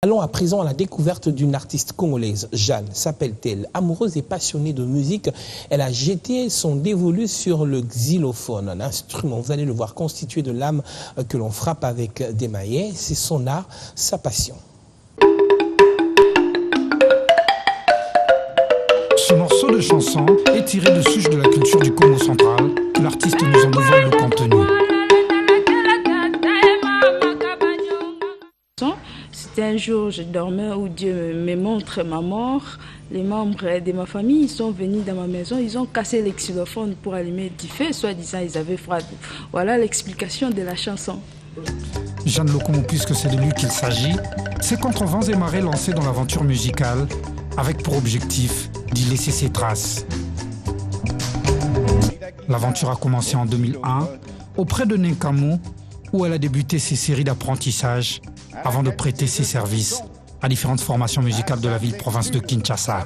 Allons à présent à la découverte d'une artiste congolaise. Jeanne s'appelle-t-elle. Amoureuse et passionnée de musique, elle a jeté son dévolu sur le xylophone, un instrument, vous allez le voir, constitué de lames que l'on frappe avec des maillets. C'est son art, sa passion. Ce morceau de chanson est tiré de souches de la culture du Congo central. L'artiste nous en dévoile le contenu. C'était un jour, je dormais où Dieu me montre ma mort. Les membres de ma famille ils sont venus dans ma maison, ils ont cassé les xylophones pour allumer du feu, soi-disant ils avaient froid. Voilà l'explication de la chanson. Jeanne Lokomo, puisque c'est de lui qu'il s'agit, s'est contre vents et marées lancé dans l'aventure musicale, avec pour objectif d'y laisser ses traces. L'aventure a commencé en 2001, auprès de Nkamu, où elle a débuté ses séries d'apprentissage, avant de prêter ses services à différentes formations musicales de la ville-province de Kinshasa.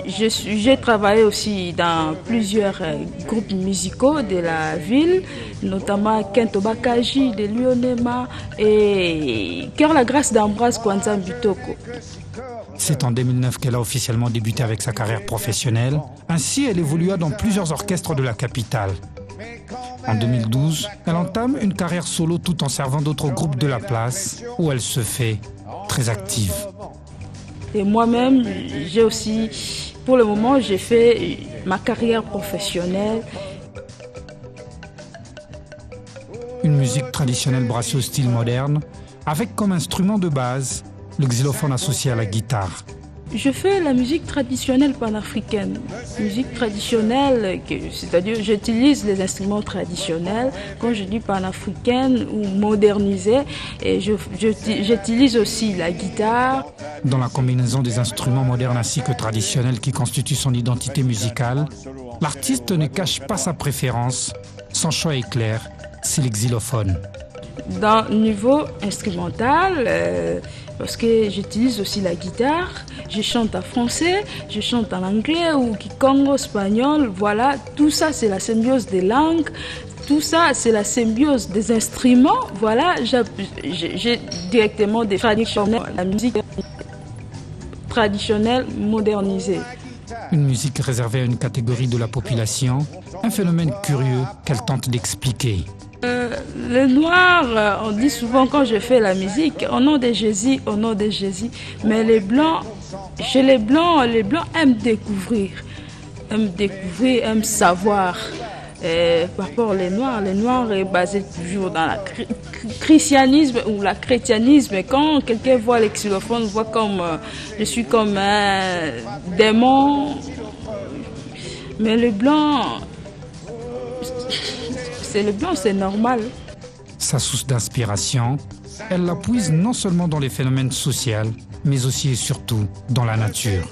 J'ai travaillé aussi dans plusieurs groupes musicaux de la ville, notamment Kento Bakaji de Lyonema et Cœur la Grâce d'Ambroise Kwanza Mbitoko. C'est en 2009 qu'elle a officiellement débuté avec sa carrière professionnelle. Ainsi, elle évolua dans plusieurs orchestres de la capitale. En 2012, elle entame une carrière solo tout en servant d'autres groupes de la place, où elle se fait très active. Et moi-même, j'ai aussi, pour le moment, j'ai fait ma carrière professionnelle. Une musique traditionnelle brassée au style moderne, avec comme instrument de base le xylophone associé à la guitare. Je fais la musique traditionnelle panafricaine. Musique traditionnelle, c'est-à-dire j'utilise les instruments traditionnels. Quand je dis panafricaine ou modernisée, j'utilise aussi la guitare. Dans la combinaison des instruments modernes ainsi que traditionnels qui constituent son identité musicale, l'artiste ne cache pas sa préférence. Son choix est clair, c'est le xylophone. Dans le niveau instrumental, parce que j'utilise aussi la guitare, je chante en français, je chante en anglais ou kikongo, espagnol, voilà, tout ça c'est la symbiose des langues, tout ça c'est la symbiose des instruments, voilà, j'ai directement des traditionnels, la musique traditionnelle modernisée. Une musique réservée à une catégorie de la population, un phénomène curieux qu'elle tente d'expliquer. Les Noirs, on dit souvent quand je fais la musique, au nom de Jésus, au nom de Jésus. Mais les Blancs, chez les Blancs aiment découvrir, aiment savoir. Par rapport aux Noirs est basé toujours dans le christianisme ou le chrétianisme. Quand quelqu'un voit les xylophones, voit comme je suis comme un démon. Mais les Blancs, c'est normal. Sa source d'inspiration, elle la puise non seulement dans les phénomènes sociaux, mais aussi et surtout dans la nature.